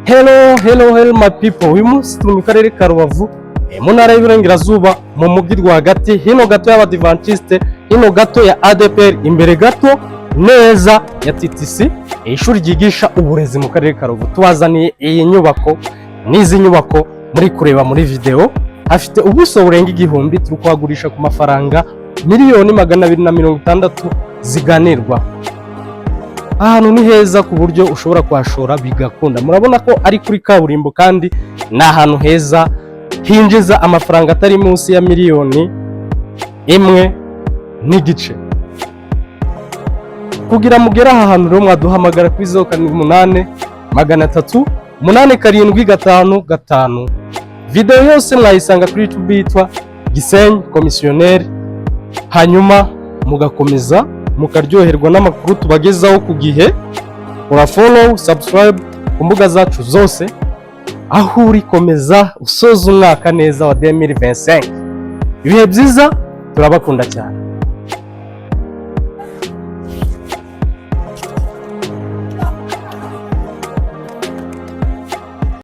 Hello my people, uyu munsi turi mu karere ka Rubavu mu ntara y'Iburengerazuba mu mujyi rwagati, hino gato y'Abadiventiste, hino gato ya ADPR, imbere gato neza ya TTC, ishuri ryigisha uburezi mu karere ka Rubavu. Tubazaniye iyi nyubako n'izi nyubako muri kureba muri video, hafite ubuso burenga 1000, turi kwagurisha ku mafaranga miliyoni 260 ziganirwa. Ahantu ni heza ku buryo ushobora kwashora bigakunda. Murabona ko ari kuri kaburimbo kandi ni ahantu heza hinjiza amafaranga atari munsi ya miliyoni 1.5. Kugira mugera aha hantu rero mwaduhamagara kuri 08 300 8755. Video yose mwayisanga kuri YouTube yitwa Gisenyi Komisiyoneri, hanyuma mugakomeza mukaryoherwa n'amakuru tubagezaho ku gihe. Follow, subscribe ku mbuga zacu zose, aho uri komeza usoza umwaka neza wa 2025. Ibihe byiza, turabakunda cyane.